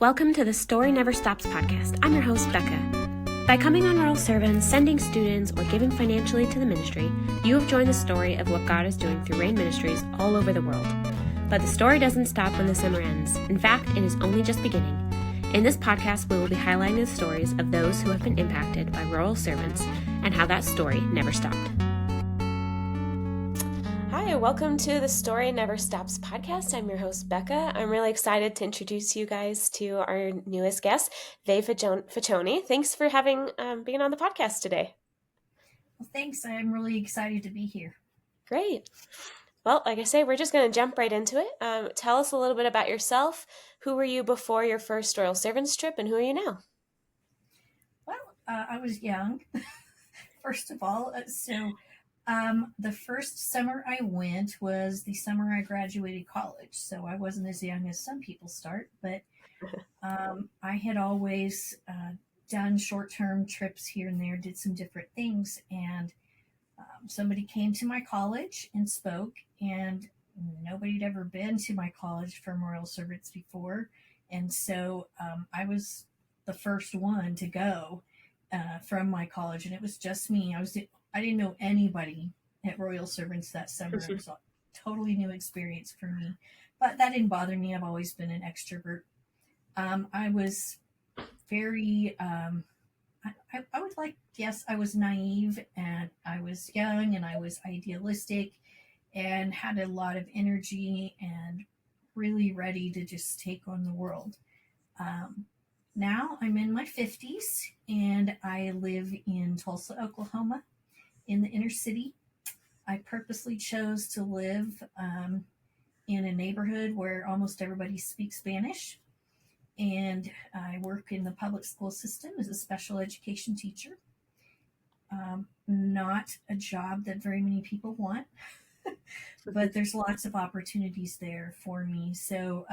Welcome to the Story Never Stops podcast. I'm your host, Becca. By coming on Rural Servants, sending students, or giving financially to the ministry, you have joined the story of what God is doing through Rain Ministries all over the world. But the story doesn't stop when the summer ends. In fact, it is only just beginning. In this podcast, we will be highlighting the stories of those who have been impacted by rural servants and how that story never stopped. Hi, welcome to the Story Never Stops podcast. I'm your host, Becca. I'm really excited to introduce you guys to our newest guest, Vay Facione. Thanks for being on the podcast today. Well, thanks. I'm really excited to be here. Great. Well, like I say, we're just going to jump right into it. Tell us a little bit about yourself. Who were you before your first Royal Servants trip, and who are you now? Well, I was young, first of all. The first summer I went was the summer I graduated college. So I wasn't as young as some people start, but I had always done short-term trips here and there, did some different things, and somebody came to my college and spoke, and nobody had ever been to my college from Royal Servants before, and so I was the first one to go from my college, and it was just me. I didn't know anybody at Royal Servants that summer. It was a totally new experience for me, but that didn't bother me. I've always been an extrovert. I was very I would yes, I was naive and I was young and I was idealistic and had a lot of energy and really ready to just take on the world. Now I'm in my 50s and I live in Tulsa, Oklahoma, in the inner city. I purposely chose to live in a neighborhood where almost everybody speaks Spanish, and I work in the public school system as a special education teacher. Not a job that very many people want, but there's lots of opportunities there for me. So,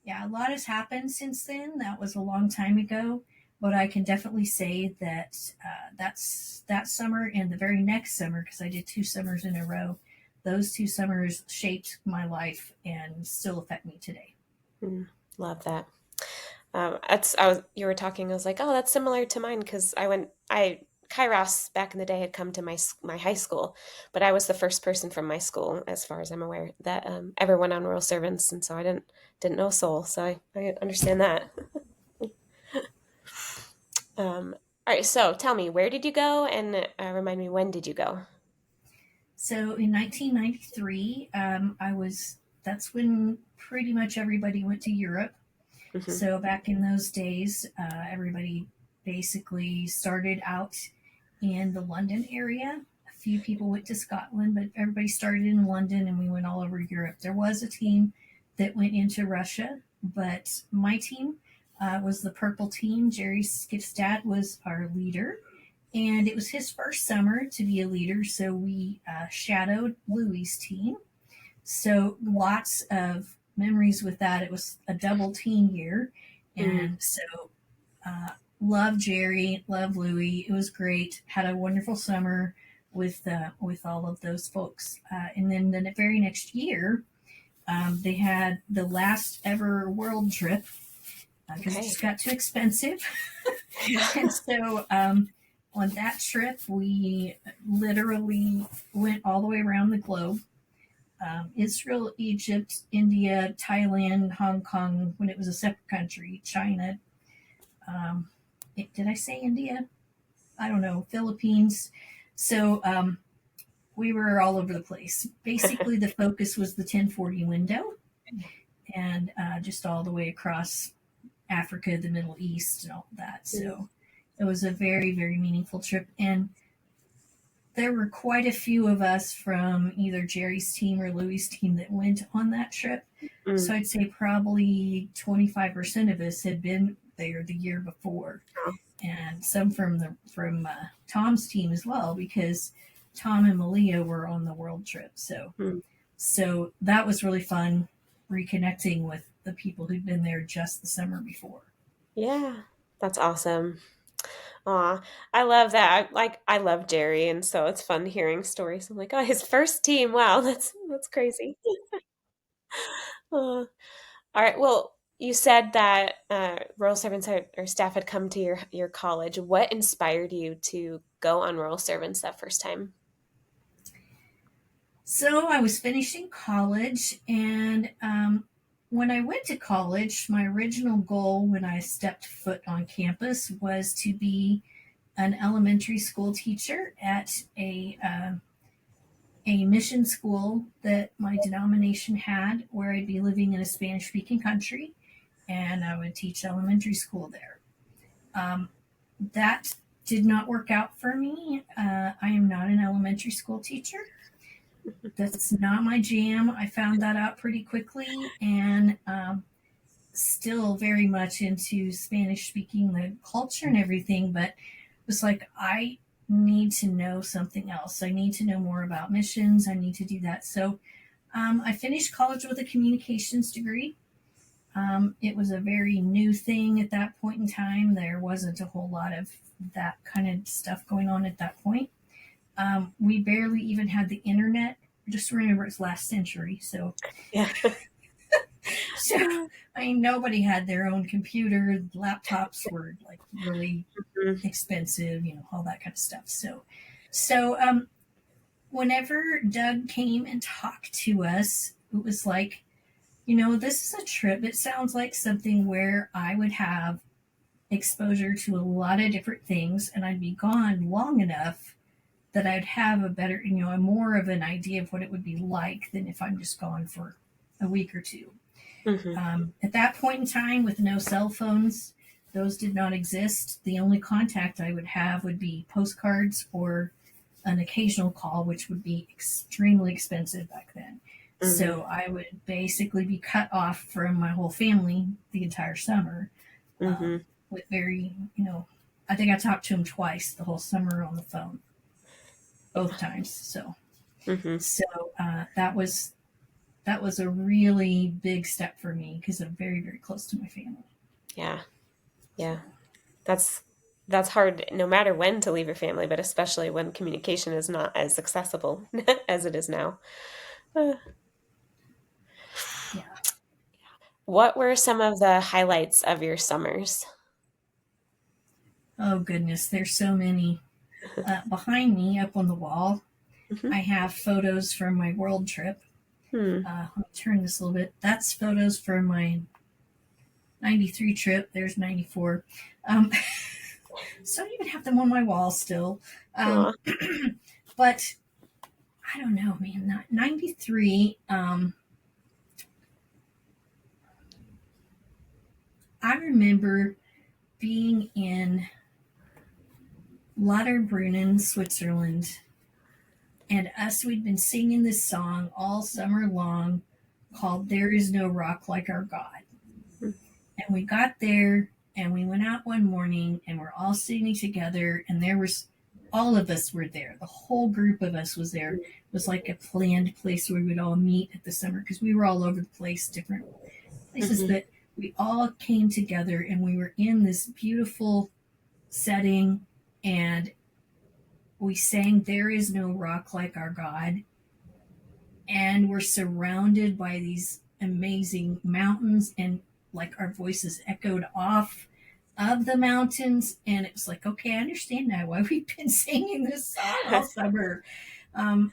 yeah, a lot has happened since then. That was a long time ago, but I can definitely say that that's that summer and the very next summer, because I did 2 summers in a row. Those 2 summers shaped my life and still affect me today. Love that. You were talking, I was like, oh, that's similar to mine, because Kairos back in the day had come to my high school, but I was the first person from my school, as far as I'm aware, that ever went on Royal Servants, and so I didn't know a soul, so I understand that. All right, so tell me, where did you go, and remind me, when did you go? So in 1993, that's when pretty much everybody went to Europe. Mm-hmm. So back in those days, everybody basically started out in the London area. A few people went to Scotland, but everybody started in London and we went all over Europe. There was a team that went into Russia, but my team was the purple team. Jerry Skifstad was our leader, and it was his first summer to be a leader, so we shadowed Louie's team. So lots of memories with that. It was a double team year, and so love Jerry, love Louie. It was great. Had a wonderful summer with all of those folks, and then the very next year, they had the last ever world trip because it just got too expensive, and so on that trip we literally went all the way around the globe. Israel, Egypt, India, Thailand, Hong Kong, when it was a separate country, China. Did I say India? I don't know, Philippines. So we were all over the place. Basically, the focus was the 1040 window and just all the way across Africa, the Middle East, and all of that. So it was a very, very meaningful trip. And there were quite a few of us from either Jerry's team or Louie's team that went on that trip. So I'd say probably 25% of us had been there the year before, and some from Tom's team as well, because Tom and Malia were on the world trip. So that was really fun, reconnecting with the people who'd been there just the summer before. Yeah, that's awesome. Aw, I love that. I love Jerry, and so it's fun hearing stories. I'm like, oh, his first team. Wow, that's crazy. All right. Well, you said that rural servants or staff had come to your college. What inspired you to go on rural servants that first time? So I was finishing college, and when I went to college, my original goal when I stepped foot on campus was to be an elementary school teacher at a mission school that my denomination had, where I'd be living in a Spanish speaking country, and I would teach elementary school there. Um, that did not work out for me. I am not an elementary school teacher. That's not my jam. I found that out pretty quickly, and still very much into Spanish speaking, the culture and everything, but it was like, I need to know something else. I need to know more about missions. I need to do that. So I finished college with a communications degree. It was a very new thing at that point in time. There wasn't a whole lot of that kind of stuff going on at that point. We barely even had the internet. Just remember, it's last century. So, Yeah. so I mean, nobody had their own computer. Laptops were like really expensive, all that kind of stuff. So whenever Doug came and talked to us, it was like, this is a trip. It sounds like something where I would have exposure to a lot of different things, and I'd be gone long enough that I'd have a better, more of an idea of what it would be like than if I'm just gone for a week or two. At that point in time, with no cell phones, those did not exist. The only contact I would have would be postcards or an occasional call, which would be extremely expensive back then. So I would basically be cut off from my whole family the entire summer, with very, I think I talked to him twice the whole summer on the phone, both times. So that was a really big step for me because I'm very, very close to my family. Yeah. Yeah. That's hard no matter when to leave your family, but especially when communication is not as accessible as it is now. Yeah. What were some of the highlights of your summers? Oh, goodness. There's so many. Behind me, up on the wall, Mm-hmm. I have photos from my world trip. Hmm. Let me turn this a little bit. That's photos from my 93 trip. There's 94. So I even have them on my wall still. Aw. But I don't know, man. 93. I remember being in Lauterbrunnen, Switzerland, and we'd been singing this song all summer long called There Is No Rock Like Our God. And we got there and we went out one morning and we're all singing together, and all of us were there. The whole group of us was there. It was like a planned place where we would all meet at the summer, because we were all over the place, different places, but we all came together and we were in this beautiful setting, and we sang There Is No Rock Like Our God, and we're surrounded by these amazing mountains, and like our voices echoed off of the mountains, and it was like, okay, I understand now why we've been singing this song all summer. And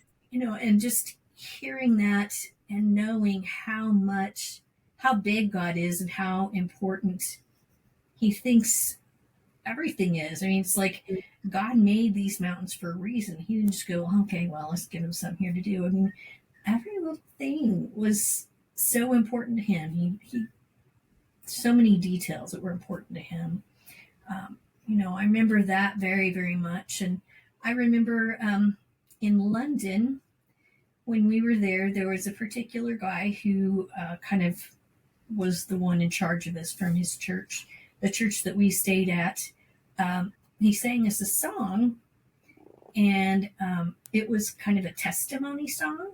just hearing that and knowing how big God is and how important he thinks everything is. I mean, it's like God made these mountains for a reason. He didn't just go, okay, well, let's give him something here to do. I mean, every little thing was so important to him. He so many details that were important to him. I remember that very, very much. And I remember in London, when we were there, there was a particular guy who kind of was the one in charge of us from his church, the church that we stayed at. He sang us a song, and it was kind of a testimony song.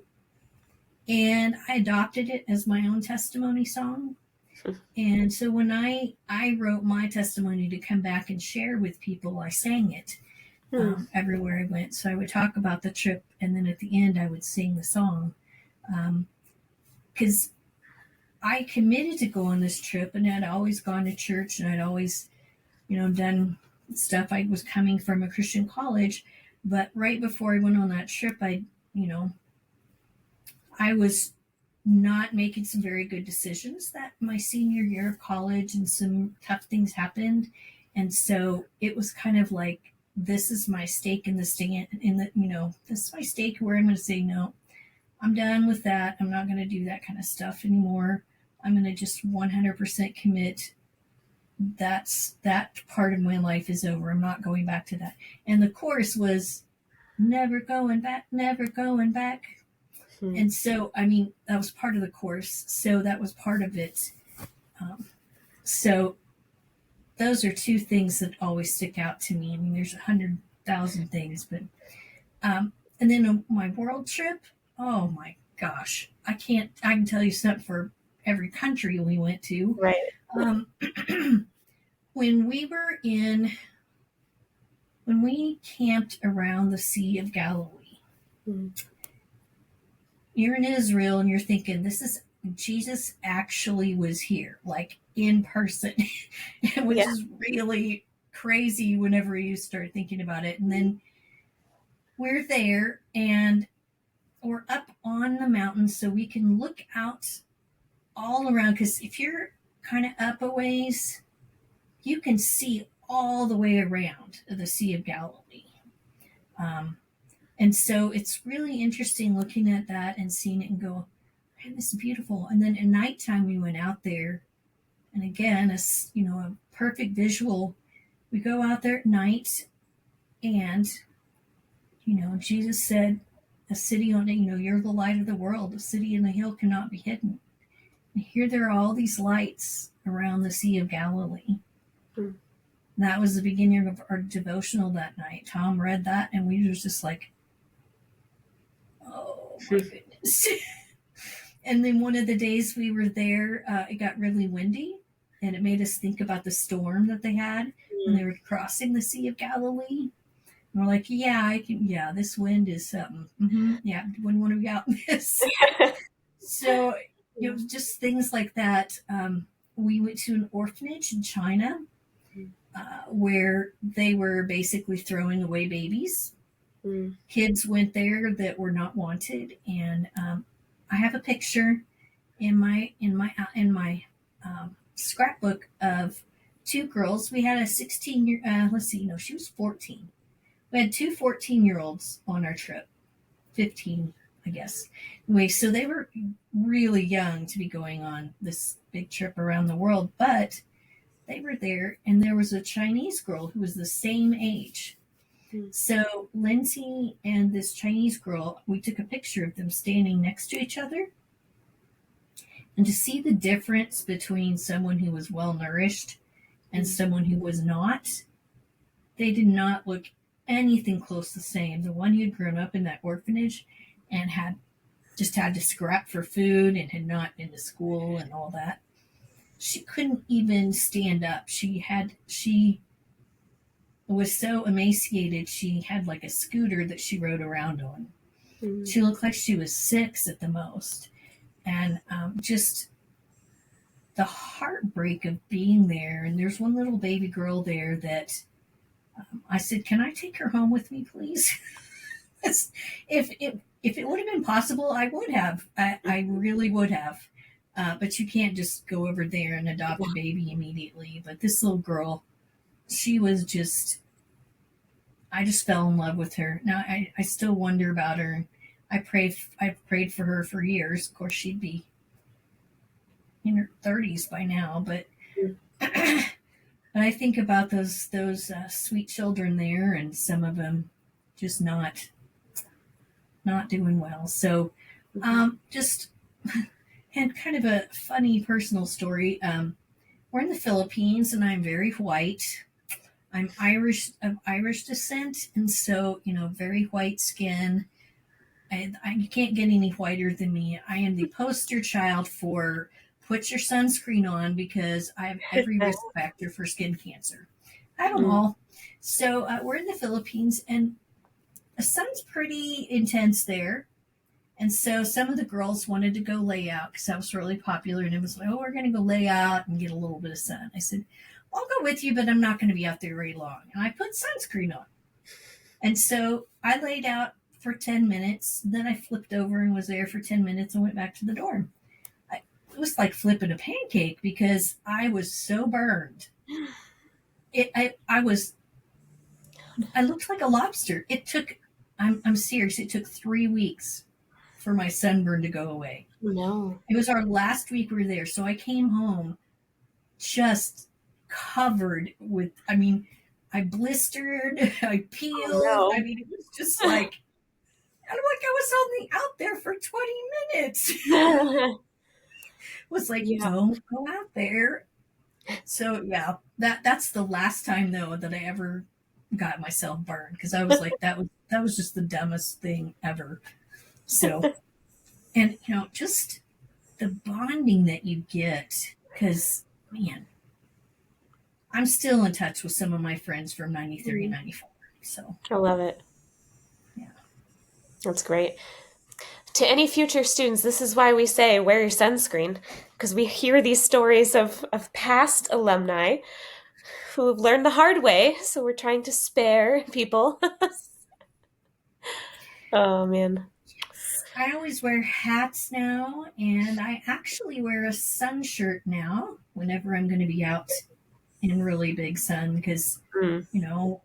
And I adopted it as my own testimony song. And so when I wrote my testimony to come back and share with people, I sang it everywhere I went. So I would talk about the trip, and then at the end I would sing the song. Because I committed to go on this trip, and I'd always gone to church, and I'd always, done stuff. I was coming from a Christian college, but right before I went on that trip, you know, I was not making some very good decisions that my senior year of college, and some tough things happened. And so it was kind of like, this is my stake in the stand, this is my stake where I'm going to say, no, I'm done with that. I'm not going to do that kind of stuff anymore. I'm going to just 100% commit. That part of my life is over. I'm not going back to that. And the course was never going back, never going back. And so, that was part of the course. So that was part of it. So those are two things that always stick out to me. There's 100,000 things, but, and then my world trip. Oh my gosh. I can tell you something for every country we went to. Right. When we camped around the Sea of Galilee, you're in Israel and you're thinking, Jesus actually was here, like in person, which is really crazy whenever you start thinking about it. And then we're there and we're up on the mountain so we can look out all around, because if you're kind of up a ways, you can see all the way around the Sea of Galilee. And so it's really interesting looking at that and seeing it and go, man, this is beautiful. And then at nighttime we went out there, and again, a perfect visual. We go out there at night, and Jesus said, "A city on it, you're the light of the world. A city in the hill cannot be hidden." And here there are all these lights around the Sea of Galilee. That was the beginning of our devotional that night. Tom read that, and we were just like, oh my goodness. And then one of the days we were there, it got really windy, and it made us think about the storm that they had when they were crossing the Sea of Galilee. And we're like, this wind is something. Yeah, wouldn't want to be out in this. So it was just things like that. We went to an orphanage in China, where they were basically throwing away babies. Kids went there that were not wanted, and I have a picture in my scrapbook of two girls. We had a 16-year. She was 14. We had two 14-year-olds on our trip, 15, I guess. Anyway, so they were really young to be going on this big trip around the world, but they were there, and there was a Chinese girl who was the same age. So Lindsay and this Chinese girl, we took a picture of them standing next to each other. And to see the difference between someone who was well nourished and someone who was not, they did not look anything close the same. The one who had grown up in that orphanage and had to scrap for food and had not been to school and all that, she couldn't even stand up. She was so emaciated, she had like a scooter that she rode around on. She looked like she was 6 at the most. And just the heartbreak of being there. And there's one little baby girl there that I said, "Can I take her home with me, please?" If it would have been possible, I would have. I really would have. But you can't just go over there and adopt a baby immediately. But this little girl, she was I just fell in love with her. Now I still wonder about her. I've prayed for her for years. Of course, she'd be in her 30s by now, but I think about those sweet children there, and some of them just not doing well. So, just and kind of a funny personal story. We're in the Philippines, and I'm very white. I'm Irish, of Irish descent, and so very white skin. You can't get any whiter than me. I am the poster child for put your sunscreen on, because I have every risk factor for skin cancer. I have them all. So we're in the Philippines, and the sun's pretty intense there. And so some of the girls wanted to go lay out because that was really popular. And it was like, oh, we're going to go lay out and get a little bit of sun. I said, I'll go with you, but I'm not going to be out there very long. And I put sunscreen on. And so I laid out for 10 minutes. Then I flipped over and was there for 10 minutes and went back to the dorm. It was like flipping a pancake because I was so burned. I looked like a lobster. I'm serious, it took 3 weeks for my sunburn to go away. No. It was our last week we were there. So I came home just covered with, I blistered, I peeled. Oh, no. It was just like, I was only out there for 20 minutes. It was like, Yeah. don't go out there. So yeah, that's the last time though that I ever got myself burned because I was like, that was just the dumbest thing ever. So, and just the bonding that you get because man, I'm still in touch with some of my friends from 93 and 94. So I love it. yeah. That's great. To any future students, this is why we say wear your sunscreen, because we hear these stories of past alumni who have learned the hard way. So we're trying to spare people. Oh, man. I always wear hats now, and I actually wear a sun shirt now whenever I'm going to be out in really big sun because, Mm.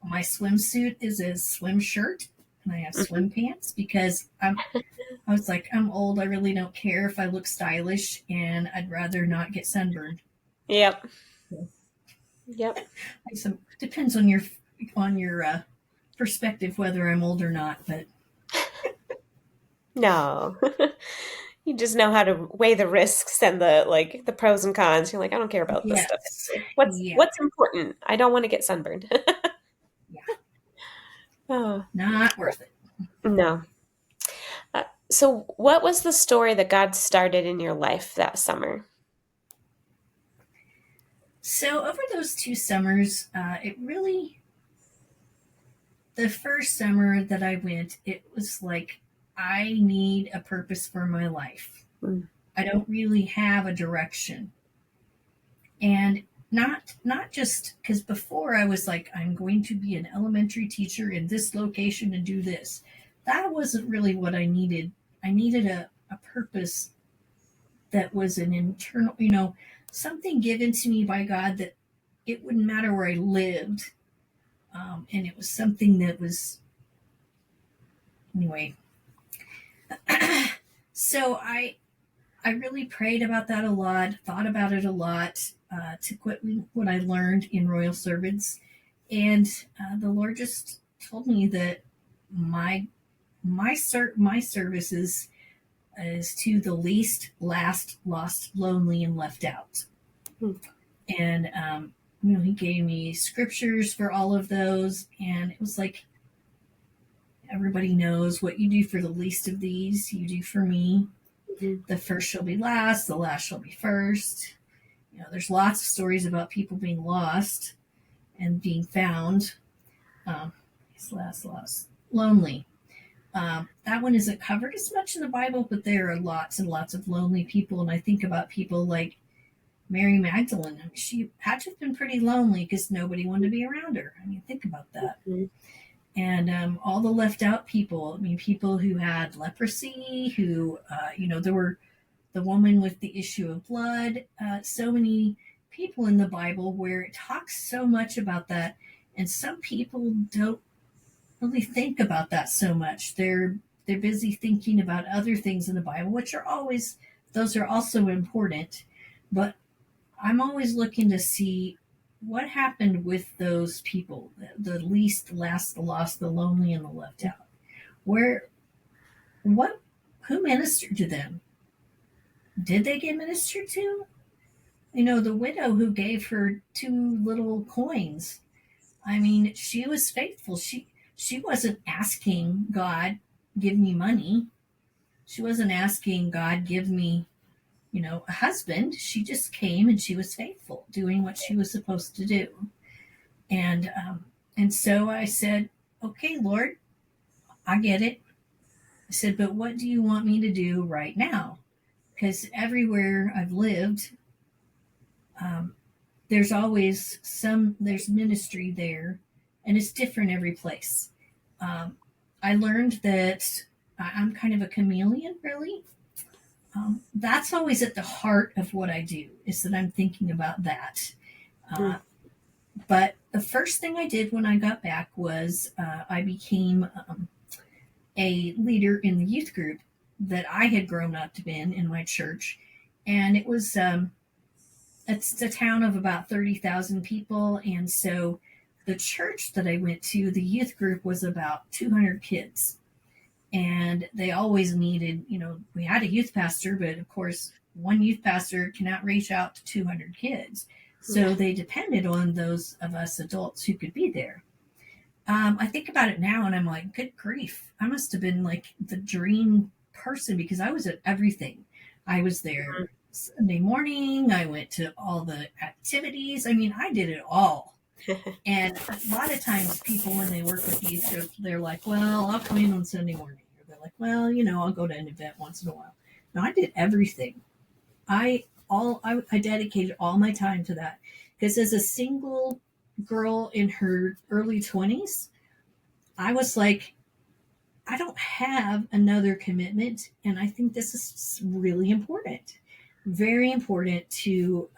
my swimsuit is a swim shirt and I have swim pants because I was like, I'm old. I really don't care if I look stylish and I'd rather not get sunburned. Yep. So, Yep. depends on your perspective whether I'm old or not, but No. You just know how to weigh the risks and the pros and cons. You're like, I don't care about this stuff. yes, yeah, What's important? I don't want to get sunburned. yeah, Oh, not worth it. no. So what was the story that God started in your life that summer? So over those 2 summers, the first summer that I went, it was like, I need a purpose for my life. Mm. I don't really have a direction. And not just because before I was like, I'm going to be an elementary teacher in this location and do this. That wasn't really what I needed. I needed a purpose that was an internal, something given to me by God that it wouldn't matter where I lived. And it was something that was, anyway. So I really prayed about that a lot, thought about it a lot, took what I learned in Royal Servants, and the Lord just told me that my services is to the least, last, lost, lonely, and left out. Hmm. And He gave me scriptures for all of those, and it was like, everybody knows what you do for the least of these, you do for me. Mm-hmm. The first shall be last, the last shall be first. There's lots of stories about people being lost and being found. Last, lonely. That one isn't covered as much in the Bible, but there are lots and lots of lonely people. And I think about people like Mary Magdalene. She had to have been pretty lonely because nobody wanted to be around her. Think about that. Mm-hmm. And all the left out people. People who had leprosy, who, there were the woman with the issue of blood. So many people in the Bible where it talks so much about that. And some people don't really think about that so much. They're busy thinking about other things in the Bible, which those are also important. But I'm always looking to see what happened with those people, the least, the last, the lost, the lonely, and the left out. Who ministered to them? Did they get ministered to? The widow who gave her 2 little coins. She was faithful. She wasn't asking God, give me money. She wasn't asking God, give me, a husband. She just came and she was faithful, doing what she was supposed to do. And so I said, okay, Lord, I get it. I said, but what do you want me to do right now? Because everywhere I've lived, um, there's ministry there, and it's different every place. Um, I learned that I'm kind of a chameleon, really. That's always at the heart of what I do, is that I'm thinking about that. Mm. Uh, but the first thing I did when I got back was I became a leader in the youth group that I had grown up to be in my church. And it's a town of about 30,000 people. And so the church that I went to, the youth group was about 200 kids. And they always needed, we had a youth pastor, but of course, one youth pastor cannot reach out to 200 kids. So Yeah. they depended on those of us adults who could be there. I think about it now and I'm like, good grief. I must have been like the dream person because I was at everything. I was there Sunday morning. I went to all the activities. I mean, I did it all. And a lot of times people, when they work with you, they're like, well, I'll come in on Sunday morning. Or they're like, well, I'll go to an event once in a while. No, I did everything. I dedicated all my time to that because as a single girl in her early 20s, I was like, I don't have another commitment, and I think this is really important, very important to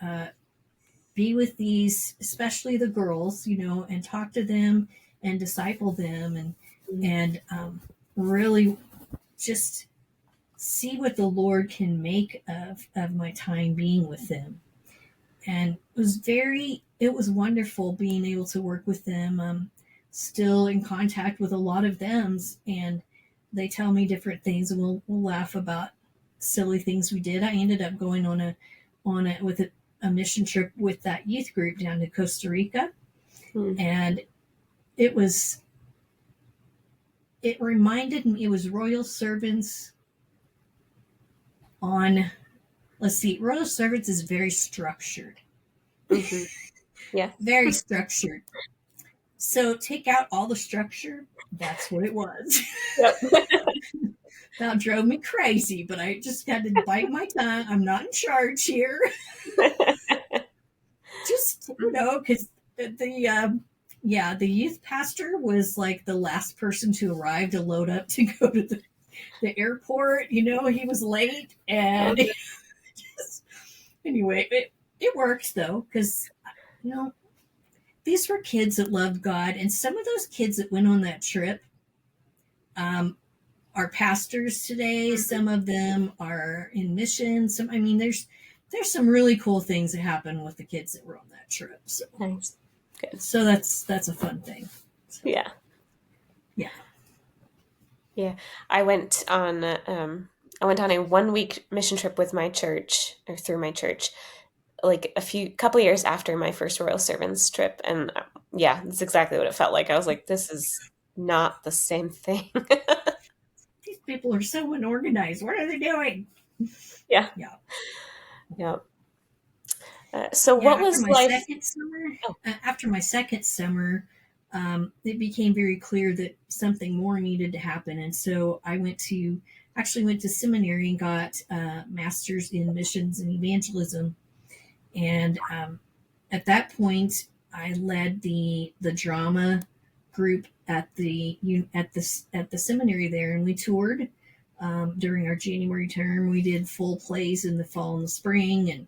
be with these, especially the girls, and talk to them and disciple them, and really just see what the Lord can make of my time being with them. And it was wonderful being able to work with them. Still in contact with a lot of them, and they tell me different things, and we'll laugh about silly things we did. I ended up going with a mission trip with that youth group down to Costa Rica, and it reminded me, it was Royal Servants on, let's see, Royal Servants is very structured. Mm-hmm. Yeah. Very structured. So take out all the structure. That's what it was. Yep. That drove me crazy, but I just had to bite my tongue. I'm not in charge here. Just, because the youth pastor was like the last person to arrive to load up to go to the airport. He was late, and just, anyway, it works though, because these were kids that loved God, and some of those kids that went on that trip are pastors today. Some of them are in missions. There's some really cool things that happen with the kids that were on that trip. So Nice. Good. So that's a fun thing. So, Yeah. Yeah. Yeah. I went on a 1-week mission trip with my church, or through my church, like couple years after my first Royal Servants trip. And yeah, that's exactly what it felt like. I was like, this is not the same thing. These people are so unorganized. What are they doing? Yeah. Yeah. Yeah. So Yeah. what was life? Oh. After my second summer, it became very clear that something more needed to happen. And so I went to seminary and got a master's in missions and evangelism. And at that point, I led the drama group at the seminary there, and we toured during our January term. We did full plays in the fall and the spring,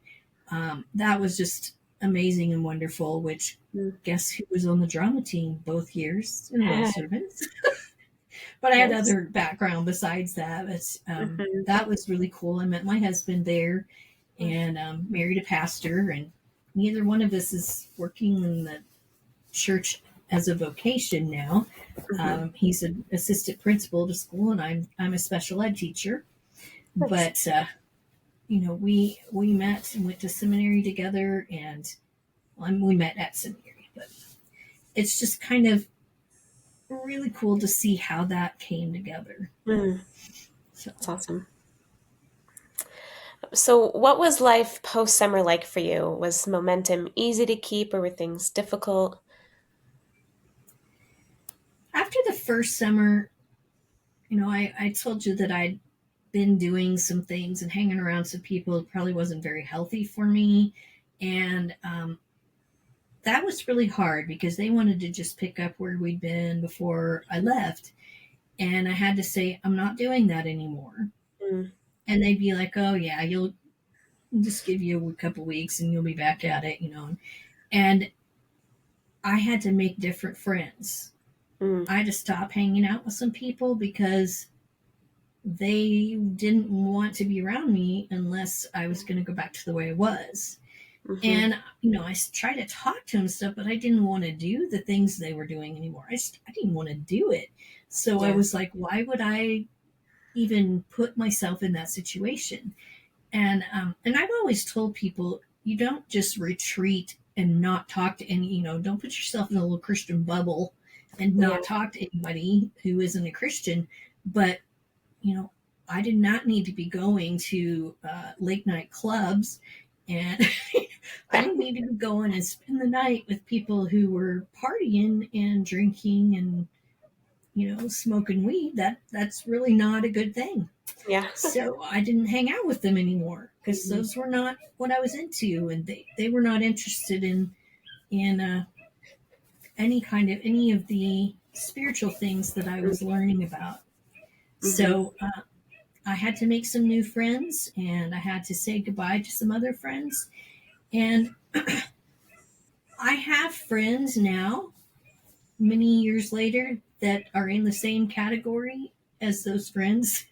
and that was just amazing and wonderful. Which, guess who was on the drama team both years in Royal Servants? But I had other background besides that. But that was really cool. I met my husband there, and married a pastor, and neither one of us is working in the church as a vocation now. He's an assistant principal to school, and I'm a special ed teacher. Nice. But we met and went to seminary together, and we met at seminary. But it's just kind of really cool to see how that came together. So that's awesome. So what was life post-summer like for you? Was momentum easy to keep, or were things difficult? After the first summer, I told you that I'd been doing some things and hanging around some people that probably wasn't very healthy for me. And that was really hard because they wanted to just pick up where we'd been before I left. And I had to say, I'm not doing that anymore. Mm. And they'd be like, oh, yeah, you'll just give you a couple weeks and you'll be back at it. And I had to make different friends. Mm. I had to stop hanging out with some people because they didn't want to be around me unless I was going to go back to the way I was. Mm-hmm. And, I tried to talk to them stuff, but I didn't want to do the things they were doing anymore. I didn't want to do it. So Yeah. I was like, why would I even put myself in that situation? And I've always told people, you don't just retreat and not talk to any, don't put yourself in a little Christian bubble and not talk to anybody who isn't a Christian. But, I did not need to be going to late night clubs, and I didn't need to be going and spend the night with people who were partying and drinking and, smoking weed. That's really not a good thing. Yeah. So I didn't hang out with them anymore because those were not what I was into, and they were not interested in any of the spiritual things that I was learning about. Mm-hmm. So I had to make some new friends, and I had to say goodbye to some other friends. And I have friends now, many years later, that are in the same category as those friends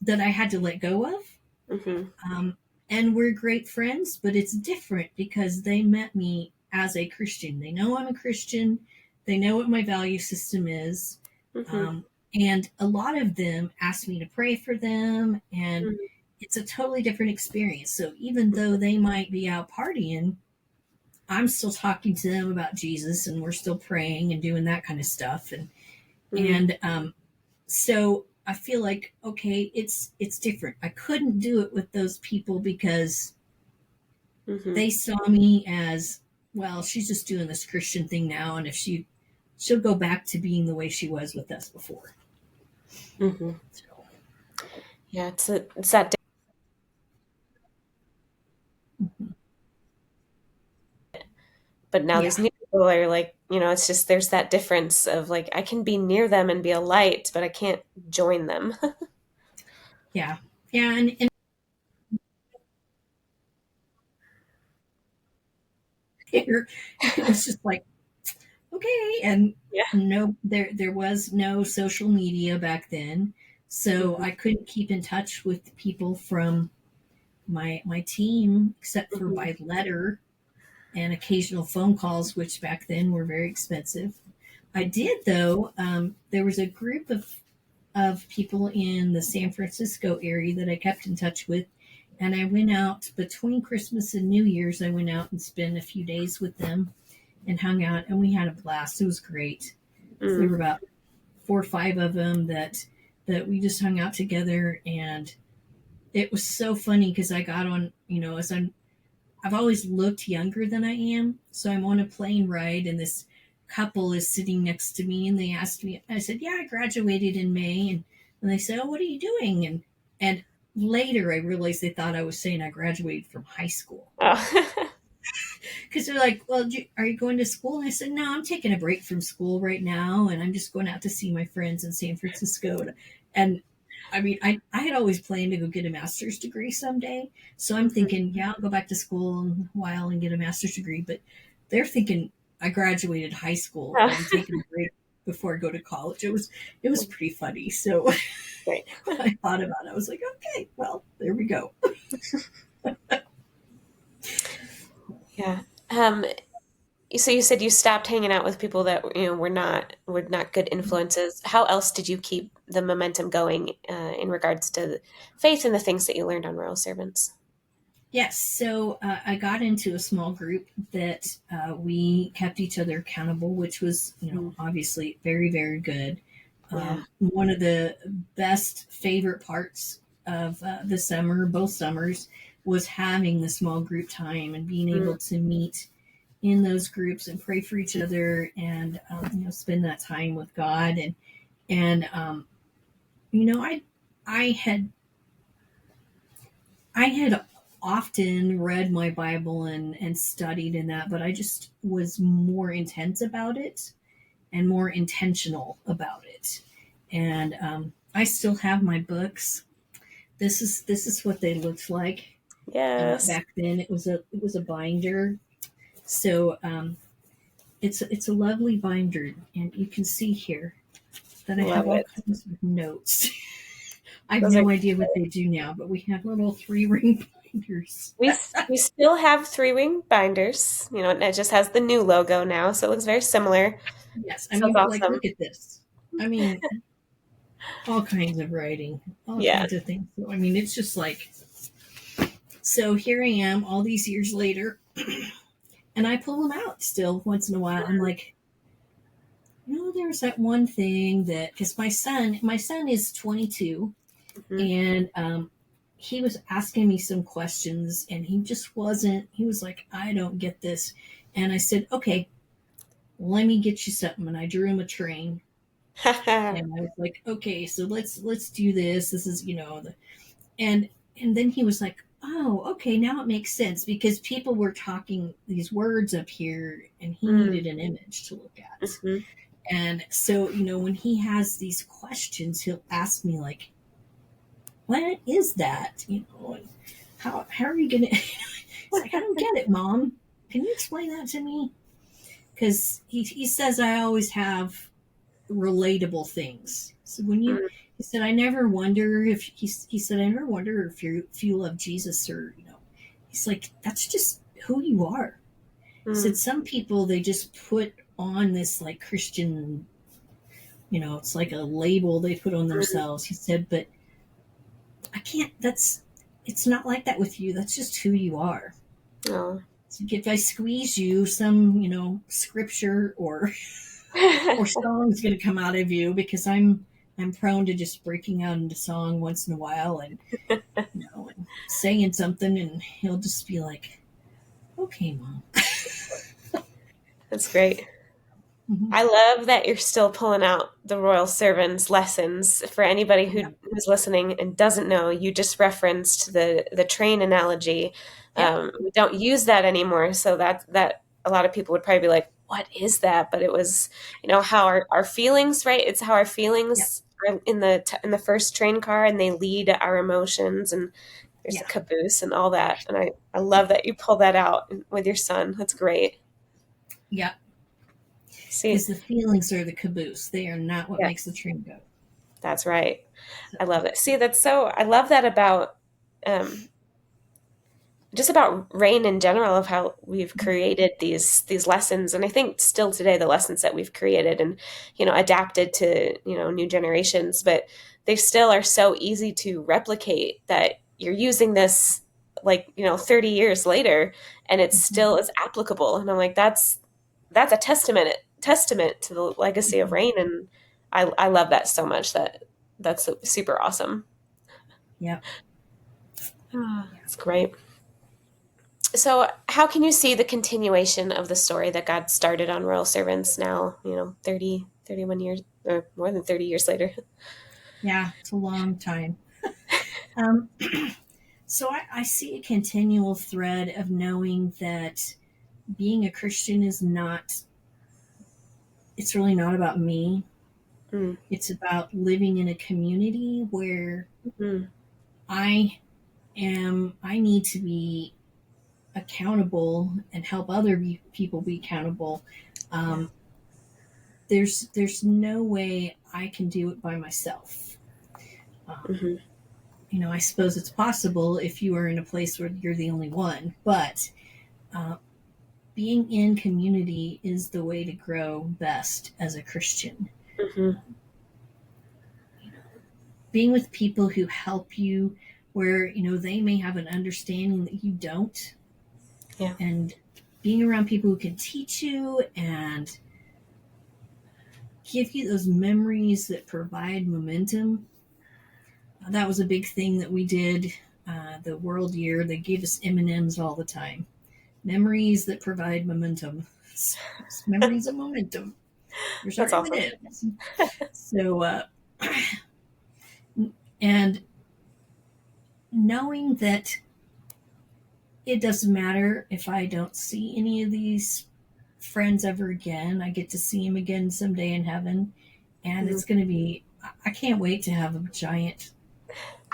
that I had to let go of. Mm-hmm. And we're great friends, but it's different because they met me as a Christian. They know I'm a Christian. They know what my value system is. Mm-hmm. And a lot of them ask me to pray for them, and it's a totally different experience. So even though they might be out partying, I'm still talking to them about Jesus, and we're still praying and doing that kind of stuff. And so I feel like, okay, it's different. I couldn't do it with those people because they saw me as, well, she's just doing this Christian thing now, and if she'll go back to being the way she was with us before. Mm-hmm. So. Yeah, it's that. But now these new people are like, it's just, there's that difference of like, I can be near them and be a light, but I can't join them. Yeah. And it was just like, okay. And no, there was no social media back then. So I couldn't keep in touch with people from my team except for by letter and occasional phone calls, which back then were very expensive. I did, though. There was a group of people in the San Francisco area that I kept in touch with, and I went out between Christmas and New Year's. I went out and spent a few days with them and hung out, and we had a blast. It was great. There were about 4 or 5 of them that we just hung out together, and it was so funny because I got on, as I've always looked younger than I am. So I'm on a plane ride, and this couple is sitting next to me, and they asked me, I said, yeah, I graduated in May. And they said, oh, what are you doing? And later I realized they thought I was saying I graduated from high school. Because they're like, well, are you going to school? And I said, no, I'm taking a break from school right now, and I'm just going out to see my friends in San Francisco. And I mean, I had always planned to go get a master's degree someday. So I'm thinking, yeah, I'll go back to school in a while and get a master's degree. But they're thinking I graduated high school and I'm taking a break before I go to college. It was pretty funny. So when I thought about it, I was like, okay, well, there we go. Yeah. So you said you stopped hanging out with people that were not good influences. How else did you keep the momentum going in regards to faith and the things that you learned on Rural Servants? Yes, so I got into a small group that we kept each other accountable, which was obviously very, very good. One of the best favorite parts of the summer, both summers, was having the small group time and being able to meet in those groups and pray for each other and spend that time with God. And You know, I had I had often read my Bible and studied in that, but I just was more intense about it and more intentional about it. And I still have my books. This is what they looked like. Yes. Back then, it was a binder. So it's a lovely binder, and you can see here that I Love have all it. kinds of notes. I have Those are no idea what they do now, but we have little 3 ring binders. we still have three-ring binders, and it just has the new logo now, so it looks very similar. Yes, I So it's mean, like, awesome. look at this. I mean, all kinds of writing, all Yeah. kinds of things. So, I mean, it's just like, so here I am all these years later, and I pull them out still once in a while. I'm like, there's that one thing that, because my son is 22, Hmm. and he was asking me some questions, and he just wasn't, he was like, I don't get this. And I said, okay, let me get you something. And I drew him a train. And I was like, okay, so let's do this. This is, and and then he was like, oh, okay, now it makes sense because people were talking these words up here, and he Mm. needed an image to look at. Hmm. And so, when he has these questions, he'll ask me like, what is that? And how are you gonna? It's like, I don't get it, Mom. Can you explain that to me? Because he says I always have relatable things. So he said, I never wonder if he said, I never wonder if you love Jesus, or he's like, that's just who you are. He said, Mm. some people, they just put on this like Christian, it's like a label they put on Mm. themselves. He said, but I can't. It's not like that with you. That's just who you are. Oh. So if I squeeze you, some scripture or song's going to come out of you, because I'm prone to just breaking out into song once in a while, and saying something, and he'll just be like, "Okay, Mom." That's great. Mhm. I love that you're still pulling out the Royal Servants lessons. For anybody Yeah. who's listening and doesn't know, you just referenced the train analogy. Yep. We don't use that anymore, so that a lot of people would probably be like, "What is that?" But it was, how our feelings, right? It's how our Yep. feelings are in the first train car, and they lead our emotions, and there's the Yeah. caboose and all that. And I love that you pull that out with your son. That's great. Yeah. See, Because the feelings are the caboose. They are not what makes the yes. train go. That's right. So, I love it. See, I love that about um, just about rain in general, of how we've created these lessons. And I think still today, the lessons that we've created and, adapted to, new generations, but they still are so easy to replicate that you're using this like, 30 years later, and it mhm, still is applicable. And I'm like, that's a testament to the legacy of mhm. rain. And I love that so much. That's super awesome. Yep. Yeah. It's great. So, how can you see the continuation of the story that God started on Royal Servants now, 31 years or more than 30 years later? Yeah. It's a long time. Um, so I see a continual thread of knowing that being a Christian is not, it's really not about me. Mm. It's about living in a community where Mm. I I need to be accountable and help other people be accountable. Yeah. Um, there's no way I can do it by myself. Um, Hmm. I suppose it's possible if you are in a place where you're the only one, but uh, being in community is the way to grow best as a Christian. Hmm. Being with people who help you, where they may have an understanding that you don't, Yeah. and being around people who can teach you and give you those memories that provide momentum. That was a big thing that we did the World Year. They gave us M&Ms all the time. Memories that provide momentum. Memories of momentum. Here's our That's awesome. M&Ms. So And knowing that it doesn't matter if I don't see any of these friends ever again, I get to see them again someday in heaven. And Mm. it's going to be, I can't wait to have a giant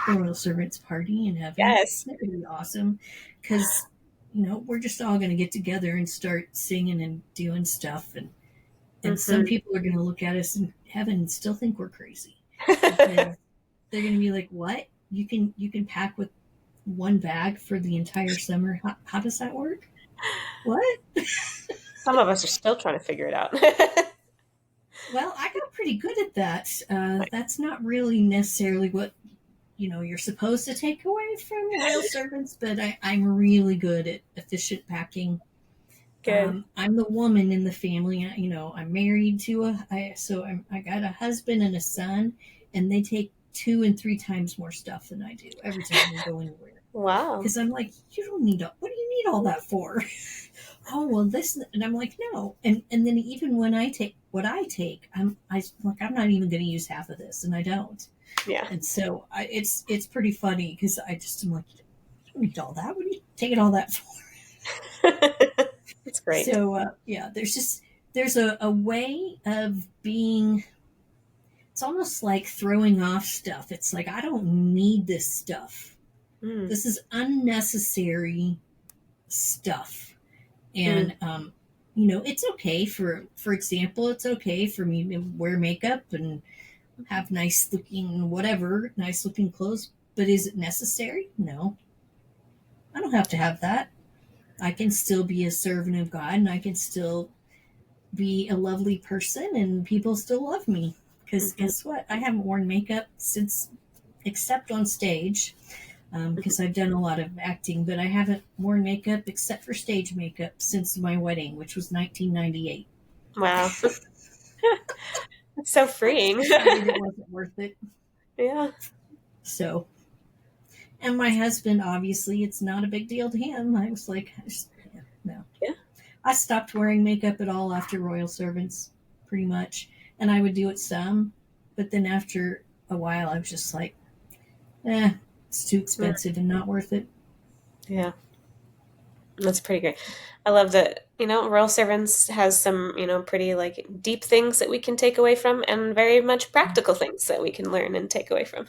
Royal Servants party in heaven. Yes. That would be awesome because, we're just all going to get together and start singing and doing stuff. And some Mm-hmm. people are going to look at us in heaven and still think we're crazy because they're going to be like, what? You can pack with one bag for the entire summer. How does that work? What? Some of us are still trying to figure it out. Well, I got pretty good at that. That's not really necessarily what you're supposed to take away from royal servants, but I'm really good at efficient packing. Good. I'm the woman in the family. I'm married to I got a husband and a son, and they take 2 and 3 times more stuff than I do every time we go anywhere. Wow. Because I'm like, you don't need what do you need all that for? Oh well, this, and I'm like, no, and then even when I take what I take, I'm not even going to use half of this, and I don't. Yeah. And so it's pretty funny because I just am like, you don't need all that. What are you taking all that for? That's great. So yeah, there's a way of being. It's almost like throwing off stuff. It's like I don't need this stuff. Mm. This is unnecessary stuff, Mm. and it's okay for example, it's okay for me to wear makeup and have nice looking clothes. But is it necessary? No, I don't have to have that. I can still be a servant of God, and I can still be a lovely person, and people still love me. Because Mm-hmm. guess what? I haven't worn makeup since, except on stage, because I've done a lot of acting, but I haven't worn makeup except for stage makeup since my wedding, which was 1998. Wow. That's so freeing. Decided it wasn't worth it. Yeah. So, and my husband, obviously, it's not a big deal to him. I was like, yeah, no. Yeah. I stopped wearing makeup at all after Royal Servants, pretty much. And I would do it some, but then after a while, I was just like, it's too Mm. expensive and not worth it. Yeah. That's pretty great. I love that, Royal Servants has some, pretty like deep things that we can take away from and very much practical things that we can learn and take away from.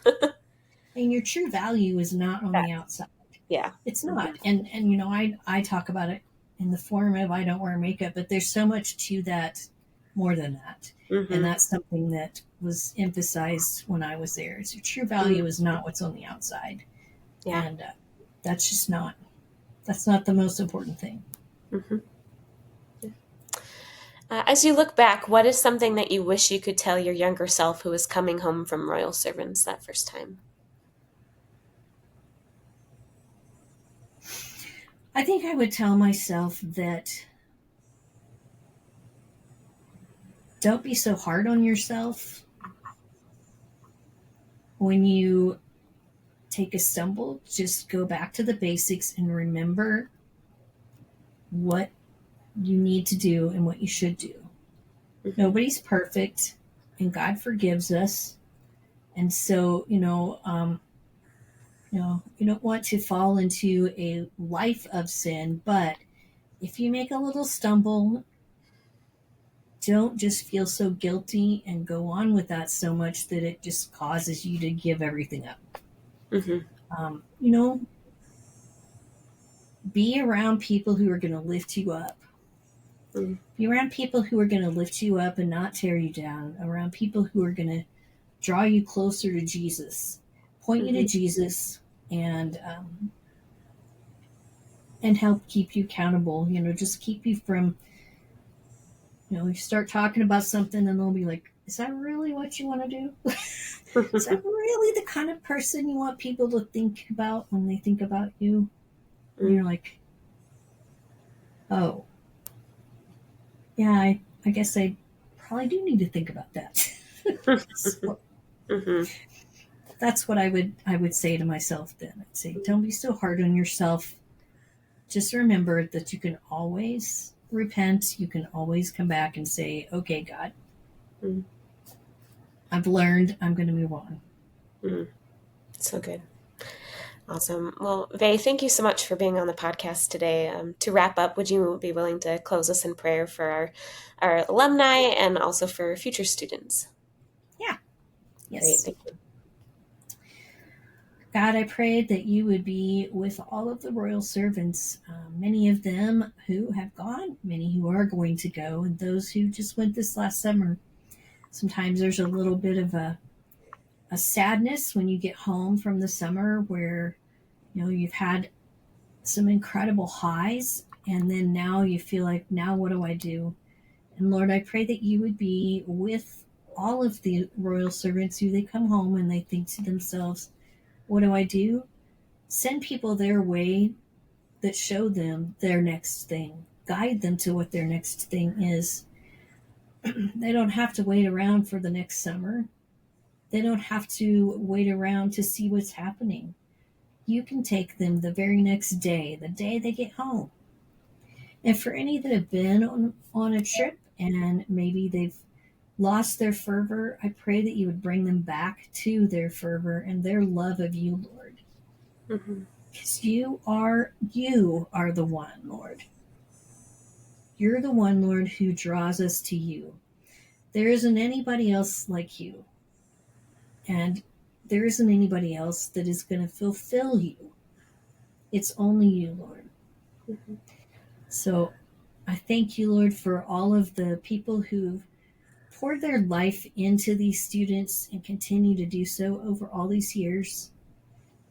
And your true value is not on That, the outside. yeah. It's Mm-hmm. not. And I talk about it in the form of I don't wear makeup, but there's so much to that more than that. And Mm-hmm. that's something that was emphasized when I was there. Is your true Mm. value is not what's on the outside. Yeah. And that's just not, that's not the most important thing. Mm-hmm. As you look back, what is something that you wish you could tell your younger self who was coming home from Royal Servants that first time? I think I would tell myself that don't be so hard on yourself when you take a stumble. Just go back to the basics and remember what you need to do and what you should do. Mm-hmm. Nobody's perfect, and God forgives us. And so, you don't want to fall into a life of sin, but if you make a little stumble, don't just feel so guilty and go on with that so much that it just causes you to give everything up. Mm-hmm. Um, you know, be around people who are going to lift you up. Mm-hmm. Be around people who are going to lift you up and not tear you down. Around people who are going to draw you closer to Jesus, point you to Jesus, and help keep you accountable. Just keep you from, you start talking about something and they'll be like, "Is that really what you want to do? Is that really the kind of person you want people to think about when they think about you?" And you're like, "Oh, yeah, I guess I probably do need to think about that." So Mm-hmm. that's what I would say to myself then. I'd say, don't be so hard on yourself. Just remember that you can always repent. You can always come back and say, "Okay, God, Mm-hmm. I've learned. I'm going to move on." Mm-hmm. So good. Awesome. Well, Vay, thank you so much for being on the podcast today. To wrap up, would you be willing to close us in prayer for our alumni and also for future students? Yeah. Great. Yes. Thank you. God, I prayed that you would be with all of the royal servants, many of them who have gone, many who are going to go, and those who just went this last summer. Sometimes there's a little bit of a sadness when you get home from the summer where you've had some incredible highs, and then now you feel like, now what do I do? And Lord, I pray that you would be with all of the royal servants who they come home and they think to themselves, what do I do? Send people their way that show them their next thing, guide them to what their next thing is. They don't have to wait around for the next summer. They don't have to wait around to see what's happening. You can take them the very next day, the day they get home. And for any that have been on a trip and maybe they've lost their fervor, I pray that you would bring them back to their fervor and their love of you, Lord. Because you are the one, Lord. You're the one, Lord, who draws us to you. There isn't anybody else like you. And there isn't anybody else that is going to fulfill you. It's only you, Lord. So I thank you, Lord, for all of the people who've poured their life into these students and continue to do so over all these years.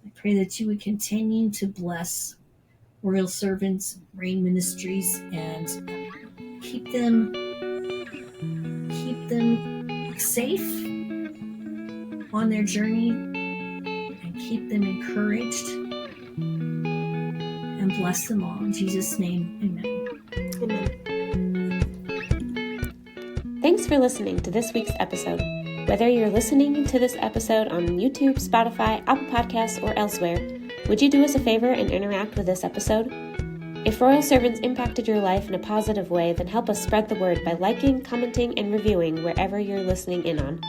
I pray that you would continue to bless Royal Servants, Rain Ministries, and keep them safe on their journey and keep them encouraged and bless them all. In Jesus' name, amen. Amen. Thanks for listening to this week's episode. Whether you're listening to this episode on YouTube, Spotify, Apple Podcasts, or elsewhere, would you do us a favor and interact with this episode? If Royal Servants impacted your life in a positive way, then help us spread the word by liking, commenting, and reviewing wherever you're listening in on.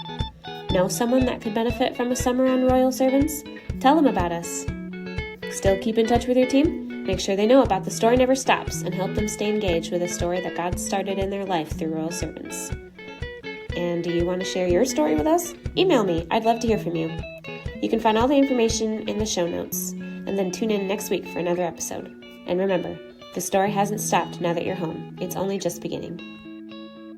Know someone that could benefit from a summer on Royal Servants? Tell them about us. Still keep in touch with your team? Make sure they know about The Story Never Stops and help them stay engaged with a story that God started in their life through Royal Servants. And do you want to share your story with us? Email me. I'd love to hear from you. You can find all the information in the show notes, and then tune in next week for another episode. And remember, the story hasn't stopped now that you're home. It's only just beginning.